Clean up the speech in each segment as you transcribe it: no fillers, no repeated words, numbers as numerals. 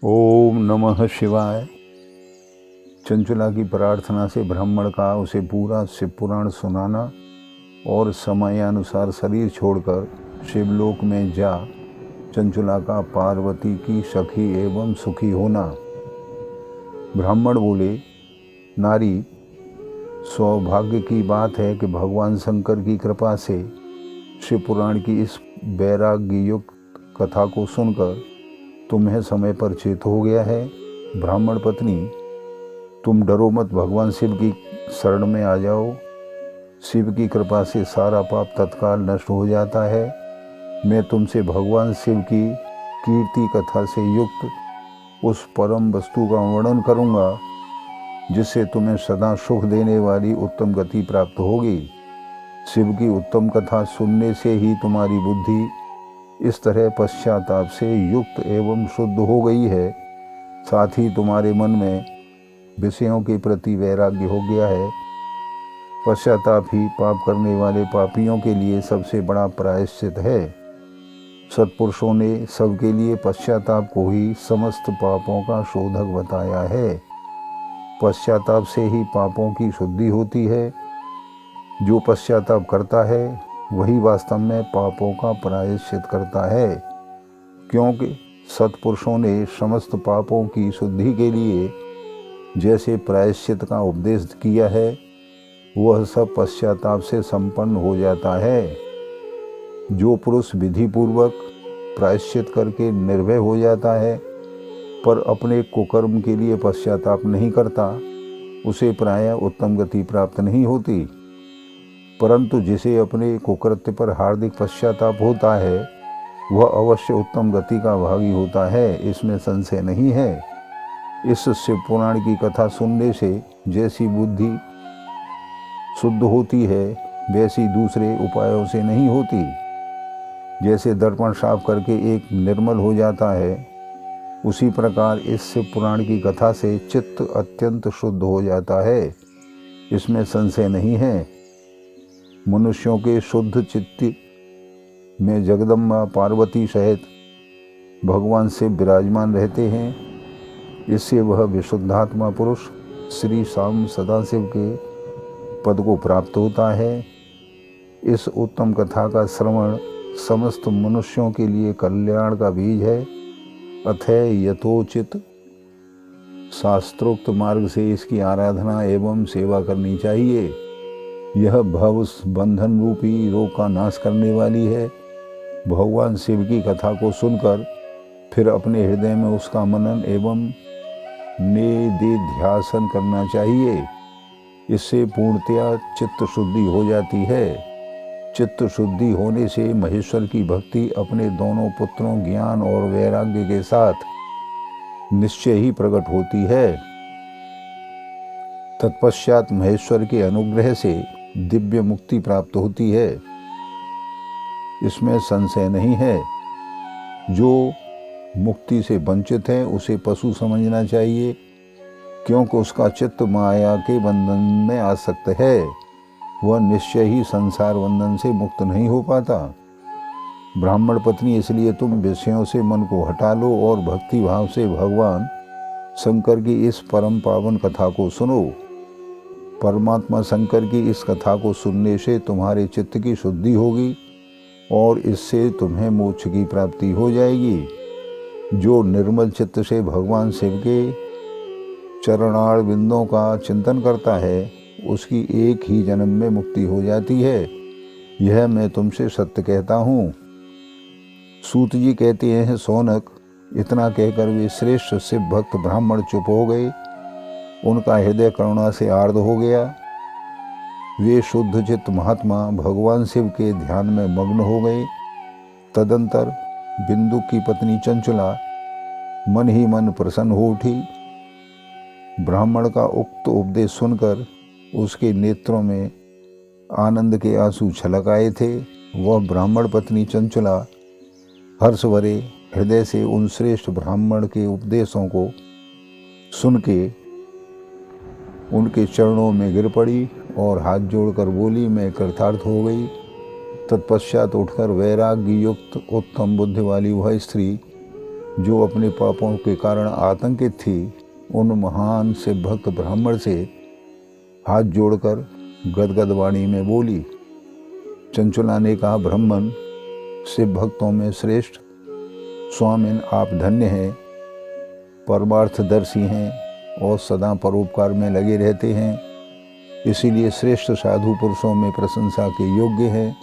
ओम नमः शिवाय। चंचला की प्रार्थना से ब्राह्मण का उसे पूरा शिव पुराण सुनाना और समयानुसार शरीर छोड़कर शिवलोक में जा चंचला का पार्वती की सखी एवं सुखी होना। ब्राह्मण बोले, नारी, सौभाग्य की बात है कि भगवान शंकर की कृपा से शिव पुराण की इस वैराग्य युक्त कथा को सुनकर तुम्हें समय पर चेत हो गया है। ब्राह्मण पत्नी, तुम डरो मत, भगवान शिव की शरण में आ जाओ। शिव की कृपा से सारा पाप तत्काल नष्ट हो जाता है। मैं तुमसे भगवान शिव की कीर्ति कथा से युक्त उस परम वस्तु का वर्णन करूँगा जिससे तुम्हें सदा सुख देने वाली उत्तम गति प्राप्त होगी। शिव की उत्तम कथा सुनने से ही तुम्हारी बुद्धि इस तरह पश्चाताप से युक्त एवं शुद्ध हो गई है, साथ ही तुम्हारे मन में विषयों के प्रति वैराग्य हो गया है। पश्चाताप ही पाप करने वाले पापियों के लिए सबसे बड़ा प्रायश्चित है। सत्पुरुषों ने सबके लिए पश्चाताप को ही समस्त पापों का शोधक बताया है। पश्चाताप से ही पापों की शुद्धि होती है। जो पश्चाताप करता है वही वास्तव में पापों का प्रायश्चित करता है, क्योंकि सत्पुरुषों ने समस्त पापों की शुद्धि के लिए जैसे प्रायश्चित का उपदेश किया है वह सब पश्चाताप से संपन्न हो जाता है। जो पुरुष विधि पूर्वक प्रायश्चित करके निर्भय हो जाता है पर अपने कुकर्म के लिए पश्चाताप नहीं करता, उसे प्रायः उत्तम गति प्राप्त नहीं होती। परंतु जिसे अपने कुकृत्य पर हार्दिक पश्चाताप होता है वह अवश्य उत्तम गति का भागी होता है, इसमें संशय नहीं है। इस शिव पुराण की कथा सुनने से जैसी बुद्धि शुद्ध होती है वैसी दूसरे उपायों से नहीं होती। जैसे दर्पण साफ करके एक निर्मल हो जाता है, उसी प्रकार इस शिव पुराण की कथा से चित्त अत्यंत शुद्ध हो जाता है, इसमें संशय नहीं है। मनुष्यों के शुद्ध चित्त में जगदम्बा पार्वती सहित भगवान शिव विराजमान रहते हैं। इससे वह विशुद्धात्मा पुरुष श्री श्याम सदाशिव के पद को प्राप्त होता है। इस उत्तम कथा का श्रवण समस्त मनुष्यों के लिए कल्याण का बीज है। अतः यथोचित शास्त्रोक्त मार्ग से इसकी आराधना एवं सेवा करनी चाहिए। यह भव बंधन रूपी रोग का नाश करने वाली है। भगवान शिव की कथा को सुनकर फिर अपने हृदय में उसका मनन एवं निधिध्यासन करना चाहिए। इससे पूर्णतया चित्त शुद्धि हो जाती है। चित्त शुद्धि होने से महेश्वर की भक्ति अपने दोनों पुत्रों ज्ञान और वैराग्य के साथ निश्चय ही प्रकट होती है। तत्पश्चात महेश्वर के अनुग्रह से दिव्य मुक्ति प्राप्त होती है, इसमें संशय नहीं है। जो मुक्ति से वंचित है उसे पशु समझना चाहिए, क्योंकि उसका चित्त माया के बंधन में आसक्त है। वह निश्चय ही संसार बंधन से मुक्त नहीं हो पाता। ब्राह्मण पत्नी, इसलिए तुम विषयों से मन को हटा लो और भक्ति भाव से भगवान शंकर की इस परम पावन कथा को सुनो। परमात्मा शंकर की इस कथा को सुनने से तुम्हारे चित्त की शुद्धि होगी और इससे तुम्हें मोक्ष की प्राप्ति हो जाएगी। जो निर्मल चित्त से भगवान शिव के चरणार बिंदों का चिंतन करता है उसकी एक ही जन्म में मुक्ति हो जाती है। यह मैं तुमसे सत्य कहता हूँ। सूत जी कहते हैं, सौनक, इतना कहकर वे श्रेष्ठ शिव भक्त ब्राह्मण चुप हो गए। उनका हृदय करुणा से आर्द्र हो गया। वे शुद्ध चित्त महात्मा भगवान शिव के ध्यान में मग्न हो गए। तदंतर बिंदु की पत्नी चंचला मन ही मन प्रसन्न हो उठी। ब्राह्मण का उक्त उपदेश सुनकर उसके नेत्रों में आनंद के आंसू छलक आए थे। वह ब्राह्मण पत्नी चंचला हर्ष भरे हृदय से उन श्रेष्ठ ब्राह्मण के उपदेशों को सुन के उनके चरणों में गिर पड़ी और हाथ जोड़कर बोली, मैं कृतार्थ हो गई। तत्पश्चात उठकर वैराग्य युक्त उत्तम बुद्धि वाली वह स्त्री जो अपने पापों के कारण आतंकित थी, उन महान से भक्त ब्राह्मण से हाथ जोड़कर गदगद वाणी में बोली। चंचुला ने कहा, ब्राह्मण शिव भक्तों में श्रेष्ठ स्वामिन आप धन्य हैं, परमार्थदर्शी हैं और सदा परोपकार में लगे रहते हैं, इसीलिए श्रेष्ठ साधु पुरुषों में प्रशंसा के योग्य हैं।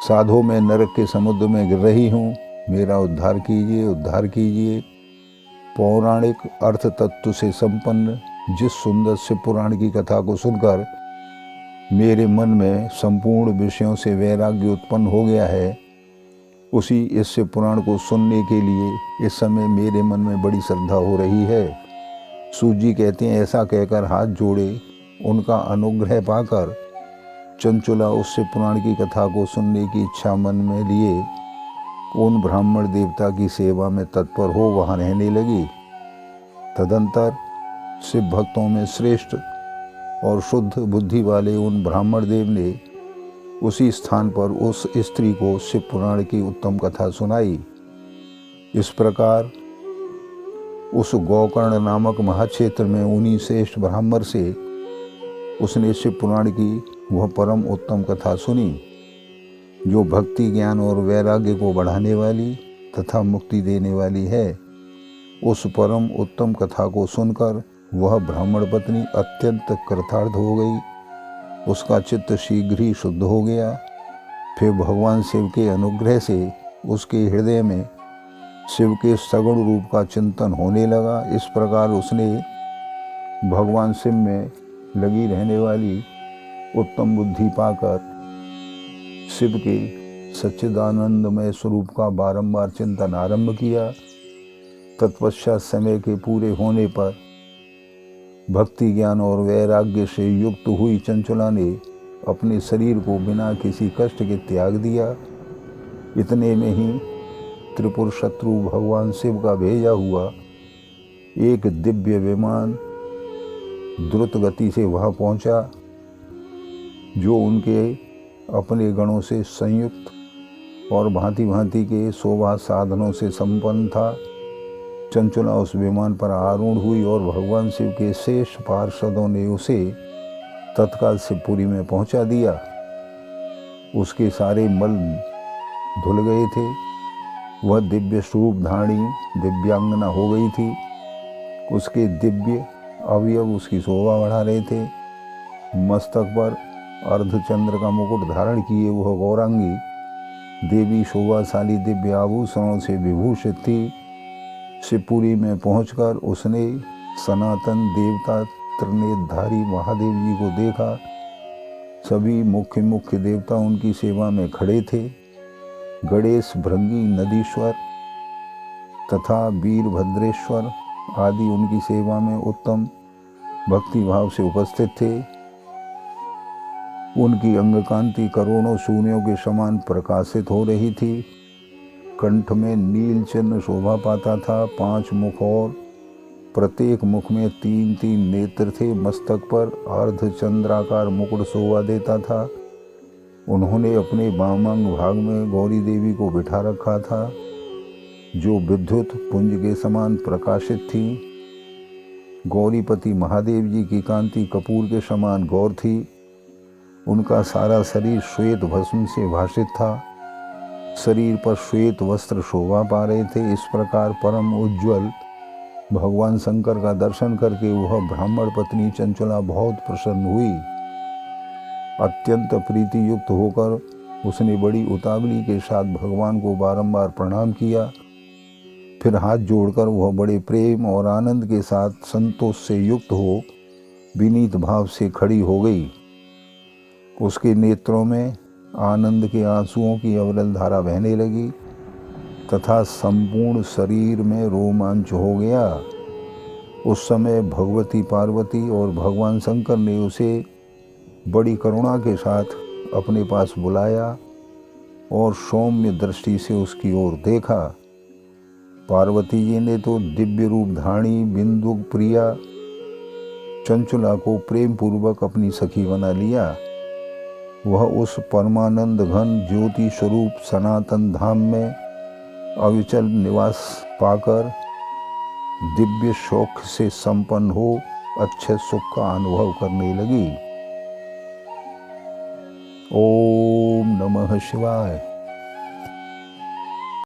साधु में नरक के समुद्र में गिर रही हूँ, मेरा उद्धार कीजिए, उद्धार कीजिए। पौराणिक अर्थ तत्व से संपन्न जिस सुंदर शिव पुराण की कथा को सुनकर मेरे मन में संपूर्ण विषयों से वैराग्य उत्पन्न हो गया है, उसी इस शिव पुराण को सुनने के लिए इस समय मेरे मन में बड़ी श्रद्धा हो रही है। सूत जी कहते हैं, ऐसा कहकर हाथ जोड़े उनका अनुग्रह पाकर चंचुला उस शिव पुराण की कथा को सुनने की इच्छा मन में लिए उन ब्राह्मण देवता की सेवा में तत्पर हो वहाँ रहने लगी। तदंतर शिव भक्तों में श्रेष्ठ और शुद्ध बुद्धि वाले उन ब्राह्मण देव ने उसी स्थान पर उस स्त्री को शिव पुराण की उत्तम कथा सुनाई। इस प्रकार उस गोकर्ण नामक महाक्षेत्र में उन्हीं श्रेष्ठ ब्राह्मण से उसने शिव पुराण की वह परम उत्तम कथा सुनी, जो भक्ति ज्ञान और वैराग्य को बढ़ाने वाली तथा मुक्ति देने वाली है। उस परम उत्तम कथा को सुनकर वह ब्राह्मण पत्नी अत्यंत कृतार्थ हो गई, उसका चित्त शीघ्र ही शुद्ध हो गया। फिर भगवान शिव के अनुग्रह से उसके हृदय में शिव के सगुण रूप का चिंतन होने लगा। इस प्रकार उसने भगवान शिव में लगी रहने वाली उत्तम बुद्धि पाकर शिव के सच्चिदानंदमय स्वरूप का बारंबार चिंतन आरंभ किया। तत्पश्चात समय के पूरे होने पर भक्ति ज्ञान और वैराग्य से युक्त हुई चंचुला ने अपने शरीर को बिना किसी कष्ट के त्याग दिया। इतने में ही त्रिपुर शत्रु भगवान शिव का भेजा हुआ एक दिव्य विमान द्रुत गति से वहाँ पहुँचा, जो उनके अपने गणों से संयुक्त और भांति भांति के शोभा साधनों से संपन्न था। चंचुला उस विमान पर आरूढ़ हुई और भगवान शिव के शेष पार्षदों ने उसे तत्काल शिवपुरी में पहुंचा दिया। उसके सारे मल धुल गए थे, वह दिव्य स्वरूप धारणी दिव्यांगना हो गई थी। उसके दिव्य अवयव उसकी शोभा बढ़ा रहे थे। मस्तक पर अर्धचंद्र का मुकुट धारण किए वह गौरांगी देवी शोभाशाली दिव्य आभूषणों से विभूषित थी। शिवपुरी में पहुंचकर उसने सनातन देवता त्रिनेत्रधारी महादेव जी को देखा। सभी मुख्य देवता उनकी सेवा में खड़े थे। गणेश, भृंगी, नदीश्वर तथा वीरभद्रेश्वर आदि उनकी सेवा में उत्तम भक्ति भाव से उपस्थित थे। उनकी अंगकांति करोड़ों सूर्यों के समान प्रकाशित हो रही थी। कंठ में नील चिन्ह शोभा पाता था। 5 मुख और प्रत्येक मुख में 3-3 नेत्र थे। मस्तक पर अर्धचंद्राकार मुकुट शोभा देता था। उन्होंने अपने वामांग भाग में गौरी देवी को बिठा रखा था, जो विद्युत पुंज के समान प्रकाशित थी। गौरीपति महादेव जी की कांति कपूर के समान गौर थी। उनका सारा शरीर श्वेत भस्म से भासित था। शरीर पर श्वेत वस्त्र शोभा पा रहे थे। इस प्रकार परम उज्ज्वल भगवान शंकर का दर्शन करके वह ब्राह्मण पत्नी चंचुला बहुत प्रसन्न हुई। अत्यंत प्रीति युक्त होकर उसने बड़ी उतावली के साथ भगवान को बारंबार प्रणाम किया। फिर हाथ जोड़कर वह बड़े प्रेम और आनंद के साथ संतोष से युक्त हो विनीत भाव से खड़ी हो गई। उसके नेत्रों में आनंद के आंसुओं की अविरल धारा बहने लगी तथा संपूर्ण शरीर में रोमांच हो गया। उस समय भगवती पार्वती और भगवान शंकर ने उसे बड़ी करुणा के साथ अपने पास बुलाया और सौम्य दृष्टि से उसकी ओर देखा। पार्वती जी ने तो दिव्य रूप धारणी बिंदु प्रिया चंचुला को प्रेम पूर्वक अपनी सखी बना लिया। वह उस परमानंद घन ज्योति स्वरूप सनातन धाम में अविचल निवास पाकर दिव्य शौक से संपन्न हो अच्छे सुख का अनुभव करने लगी। ओम नमः शिवाय।